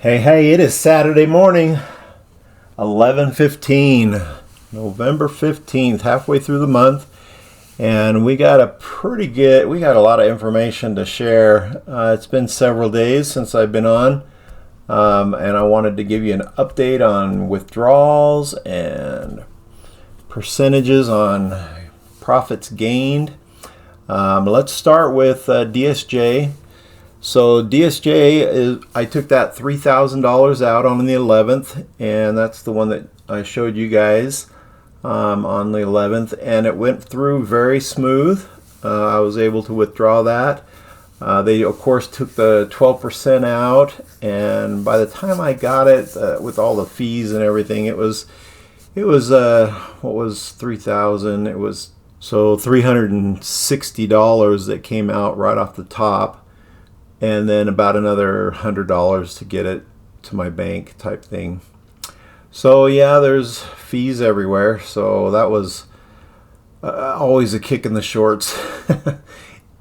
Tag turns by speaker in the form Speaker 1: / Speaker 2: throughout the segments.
Speaker 1: Hey, it is Saturday morning, 11:15, November 15th, halfway through the month, and we got a lot of information to share. It's been several days since I've been on, and I wanted to give you an update on withdrawals and percentages on profits gained. Let's start with DSJ. So DSJ I took that $3,000 out on the 11th, and that's the one that I showed you guys on the 11th, and it went through very smooth. I was able to withdraw that. They of course took the 12% out, and by the time I got it with all the fees and everything, it was what was 3,000? It was so $360 that came out right off the top. And then about another $100 to get it to my bank type thing. So yeah, there's fees everywhere. So that was always a kick in the shorts.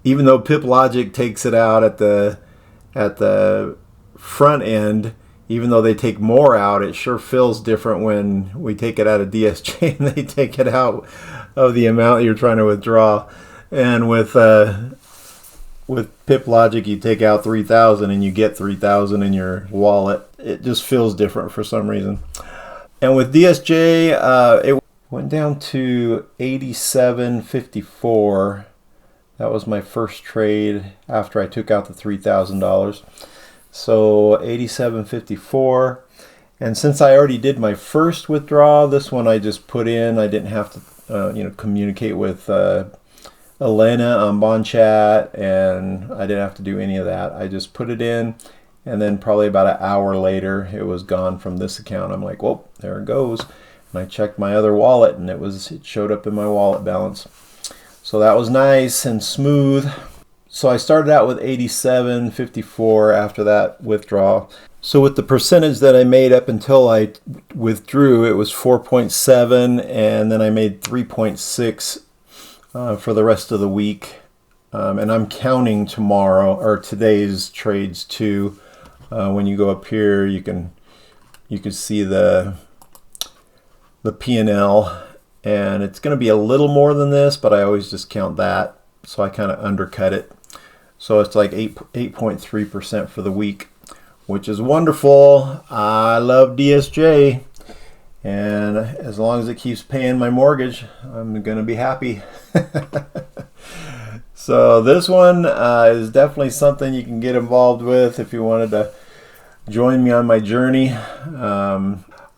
Speaker 1: Even though PipLogic takes it out at the front end, even though they take more out, it sure feels different when we take it out of DSJ and they take it out of the amount you're trying to withdraw. And with PipLogic, you take out 3,000 and you get 3,000 in your wallet. It just feels different for some reason. And with DSJ, it went down to 87.54. That was my first trade after I took out the $3,000. So 87.54. And since I already did my first withdrawal, this one I just put in. I didn't have to, communicate with Elena on Bond Chat, and I didn't have to do any of that. I just put it in, and then probably about an hour later it was gone from this account. I'm like, well, there it goes. And I checked my other wallet, and it showed up in my wallet balance. So that was nice and smooth. So I started out with 87.54 after that withdrawal. So with the percentage that I made up until I withdrew, it was 4.7, and then I made 3.6 for the rest of the week, and I'm counting tomorrow or today's trades too. When you go up here, you can see the P&L, and it's going to be a little more than this, but I always just count that, so I kind of undercut it. So it's like 8.3% for the week, which is wonderful. I love DSJ. And as long as it keeps paying my mortgage, I'm going to be happy. So this one is definitely something you can get involved with if you wanted to join me on my journey.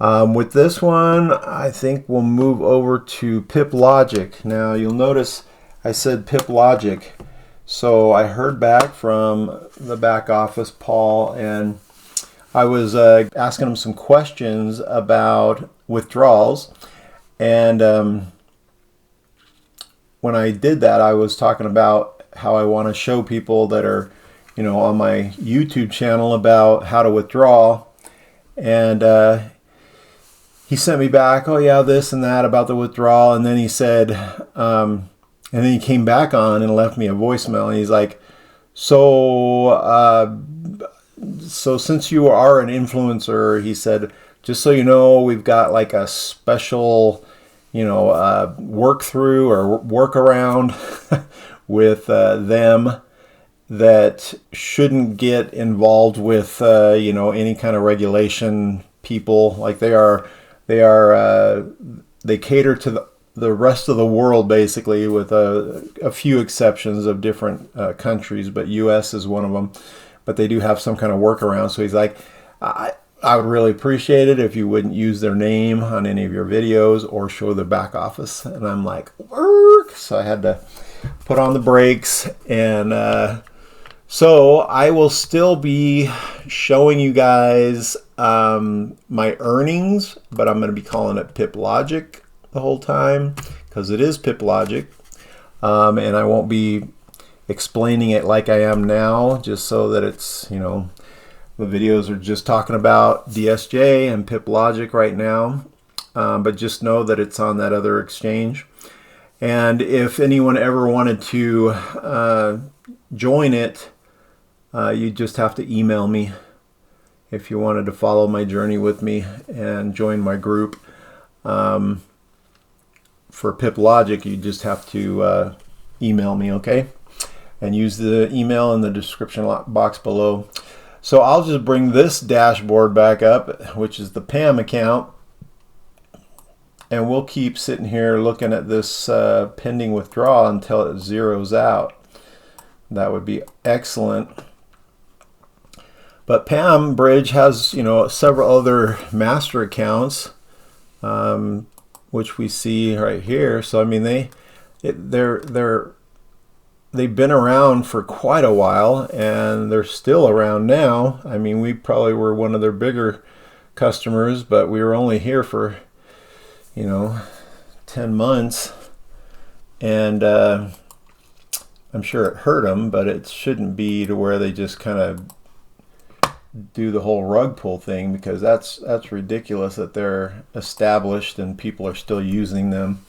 Speaker 1: With this one, I think we'll move over to PipLogic. Now you'll notice I said PipLogic. So I heard back from the back office, Paul, and I was asking him some questions about withdrawals, and when I did that, I was talking about how I want to show people that are, on my YouTube channel about how to withdraw, and he sent me back, oh yeah, this and that about the withdrawal, and then he said, and then he came back on and left me a voicemail, and he's like, so since you are an influencer, he said, just so you know, we've got like a special, work through or workaround with them that shouldn't get involved with, any kind of regulation people. Like they cater to the rest of the world basically, with a few exceptions of different countries, but US is one of them. But they do have some kind of workaround. So he's like, I would really appreciate it if you wouldn't use their name on any of your videos or show their back office. And I'm like, work. So I had to put on the brakes. And so I will still be showing you guys my earnings, but I'm going to be calling it PipLogic the whole time because it is PipLogic. And I won't be explaining it like I am now, just so that it's, the videos are just talking about DSJ and PipLogic right now, but just know that it's on that other exchange. And if anyone ever wanted to join it, you just have to email me if you wanted to follow my journey with me and join my group. For PipLogic, you just have to email me, okay? And use the email in the description box below. So I'll just bring this dashboard back up, which is the PAM account, and we'll keep sitting here looking at this pending withdrawal until it zeroes out. That would be excellent. But PAM Bridge has, you know, several other master accounts, which we see right here. So I mean, they've been around for quite a while, and they're still around now. I mean, we probably were one of their bigger customers, but we were only here for, you know, 10 months, and I'm sure it hurt them, but it shouldn't be to where they just kind of do the whole rug pull thing, because that's ridiculous that they're established and people are still using them.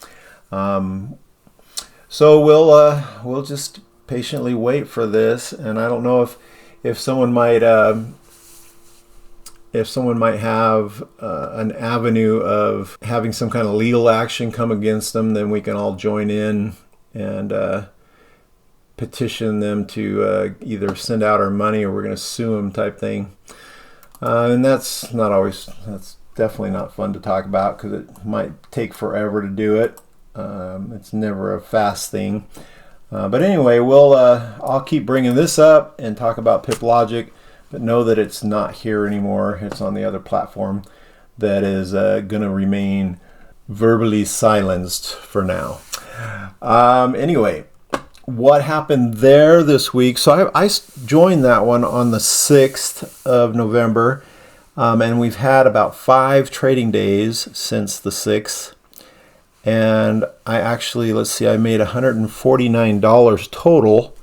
Speaker 1: So we'll just patiently wait for this, and I don't know if someone might have an avenue of having some kind of legal action come against them, then we can all join in and petition them to either send out our money or we're going to sue them type thing. And that's definitely not fun to talk about, because it might take forever to do it. It's never a fast thing. But anyway, I'll keep bringing this up and talk about PipLogic, but know that it's not here anymore. It's on the other platform that is going to remain verbally silenced for now. Anyway, what happened there this week? So I joined that one on the 6th of November, and we've had about 5 trading days since the 6th. And I actually, let's see, I made $149 total,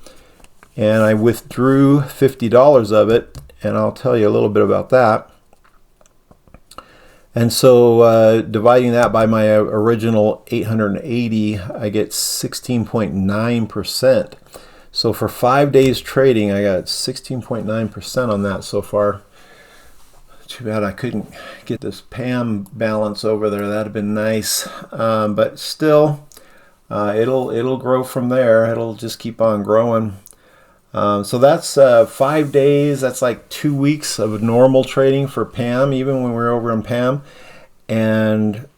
Speaker 1: and I withdrew $50 of it, and I'll tell you a little bit about that. And so dividing that by my original 880, I get 16.9%. So for 5 days trading, I got 16.9% on that so far. Too bad I couldn't get this PAM balance over there. That'd have been nice, but still, it'll grow from there. It'll just keep on growing. So that's 5 days. That's like 2 weeks of normal trading for PAM, even when we're over in PAM, and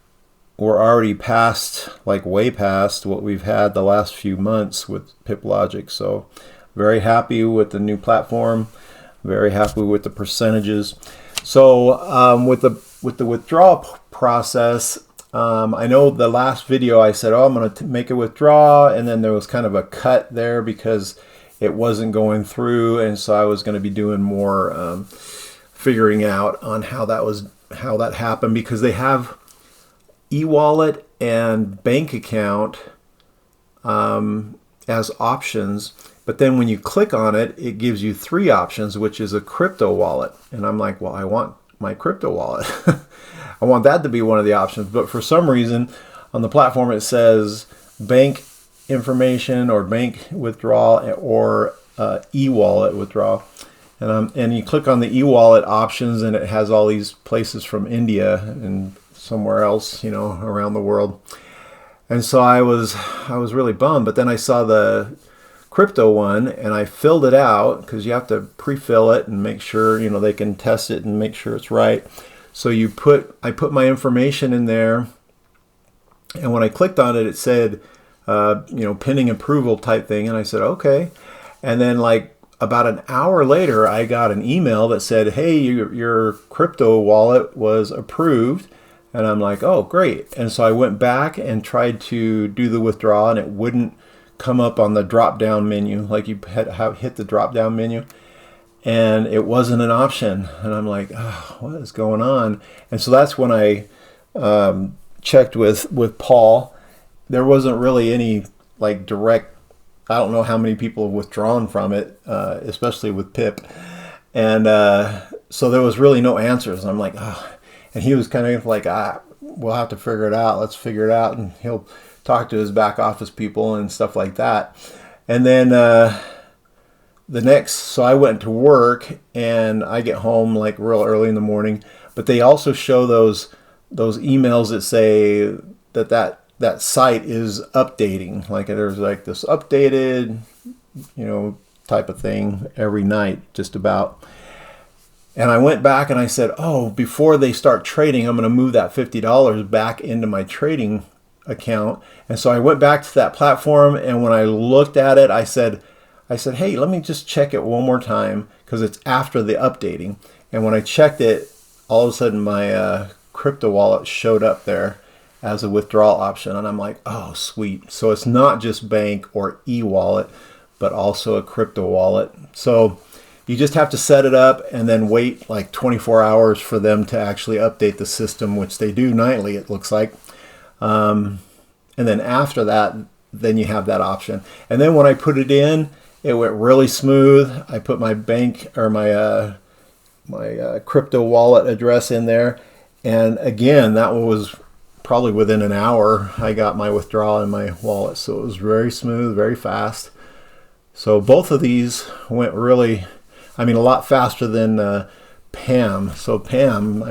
Speaker 1: we're already past, like way past what we've had the last few months with PipLogic. So very happy with the new platform. Very happy with the percentages. So with the withdrawal process, I know the last video I said, oh, I'm going to make a withdrawal, and then there was kind of a cut there because it wasn't going through, and so I was going to be doing more figuring out on how that happened, because they have e-wallet and bank account as options. But then when you click on it, it gives you 3 options, which is a crypto wallet. And I'm like, well, I want my crypto wallet. I want that to be one of the options. But for some reason, on the platform, it says bank information or bank withdrawal or e-wallet withdrawal. And you click on the e-wallet options, and it has all these places from India and somewhere else, you know, around the world. And so I was really bummed. But then I saw the crypto one, and I filled it out, because you have to pre-fill it and make sure, you know, they can test it and make sure it's right. So I put my information in there, and when I clicked on it, it said, you know, pending approval type thing, and I said, okay. And then like about an hour later, I got an email that said, hey, your crypto wallet was approved. And I'm like, oh, great. And so I went back and tried to do the withdrawal, and it wouldn't come up on the drop down menu, like you hit the drop down menu, and it wasn't an option. And I'm like, oh, what is going on? And so that's when I checked with Paul. There wasn't really any like direct, I don't know how many people have withdrawn from it, especially with Pip, and so there was really no answers. And I'm like, oh. And he was kind of like, we'll have to figure it out, let's figure it out. And he'll talk to his back office people and stuff like that. And then so I went to work, and I get home like real early in the morning, but they also show those emails that say that site is updating. Like there's like this updated, type of thing every night, just about. And I went back and I said, oh, before they start trading, I'm going to move that $50 back into my trading account. And so I went back to that platform, and when I looked at it, I said, hey, let me just check it one more time, because it's after the updating. And when I checked it, all of a sudden my crypto wallet showed up there as a withdrawal option. And I'm like, oh, sweet. So it's not just bank or e-wallet, but also a crypto wallet. So you just have to set it up and then wait like 24 hours for them to actually update the system, which they do nightly, it looks like. And then after that, then you have that option. And then when I put it in, it went really smooth. I put my bank or my crypto wallet address in there. And again, that was probably within an hour, I got my withdrawal in my wallet. So it was very smooth, very fast. So both of these went really, a lot faster than PAM. So PAM,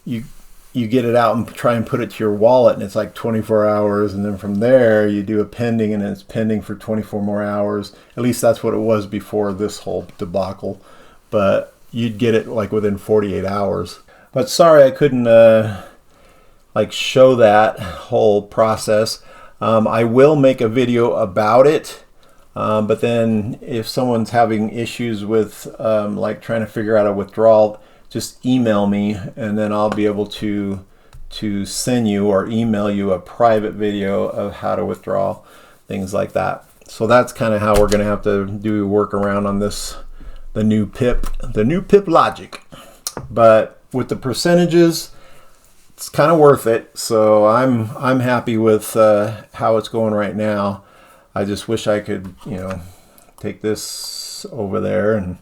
Speaker 1: you get it out and try and put it to your wallet, and it's like 24 hours. And then from there, you do a pending, and it's pending for 24 more hours. At least that's what it was before this whole debacle. But you'd get it like within 48 hours. But sorry, I couldn't show that whole process. I will make a video about it. But then if someone's having issues with trying to figure out a withdrawal, just email me, and then I'll be able to send you or email you a private video of how to withdraw, things like that. So that's kind of how we're going to have to do work around on this, the new PipLogic. But with the percentages, it's kind of worth it. So I'm happy with how it's going right now. I just wish I could, take this over there and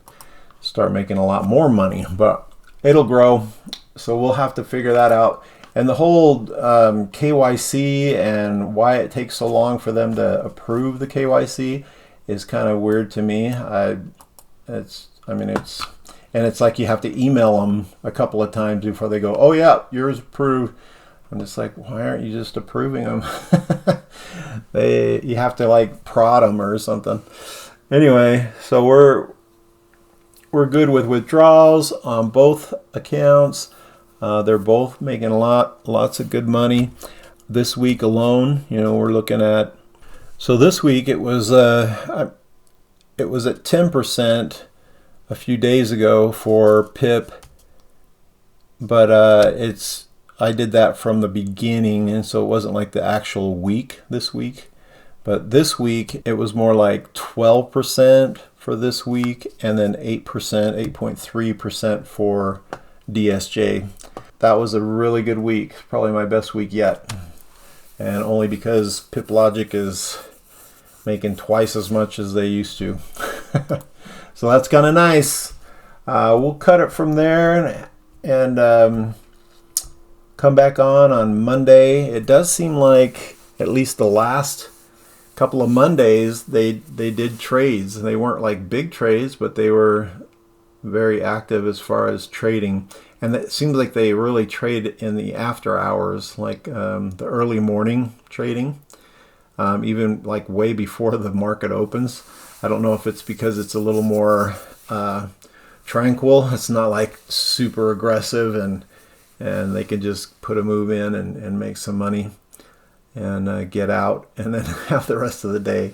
Speaker 1: start making a lot more money, but it'll grow. So we'll have to figure that out. And the whole KYC and why it takes so long for them to approve the KYC is kind of weird to me. It's like you have to email them a couple of times before they go, oh yeah, yours approved. I'm just like, why aren't you just approving them? You have to prod them or something. Anyway, so we're good with withdrawals on both accounts. They're both making lots of good money. This week alone, we're looking at. So this week it was at 10% a few days ago for PIP, but I did that from the beginning, and so it wasn't like the actual week this week. But this week it was more like 12% for this week, and then 8.3% for DSJ. That was a really good week, probably my best week yet. And only because PipLogic is making twice as much as they used to. So that's kind of nice. We'll cut it from there and come back on Monday. It does seem like at least the last couple of Mondays they did trades. They weren't like big trades, but they were very active as far as trading. And it seems like they really trade in the after hours, like the early morning trading, even like way before the market opens. I don't know if it's because it's a little more tranquil. It's not like super aggressive, and they can just put a move in and make some money and get out and then have the rest of the day.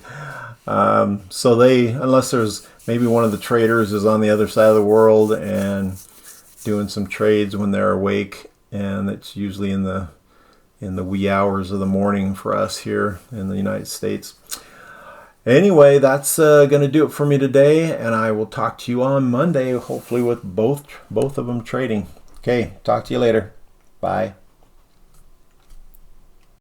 Speaker 1: So unless there's maybe one of the traders is on the other side of the world and doing some trades when they're awake, and it's usually in the wee hours of the morning for us here in the United States. Anyway, that's going to do it for me today, and I will talk to you on Monday, hopefully with both of them trading. Okay, talk to you later. Bye.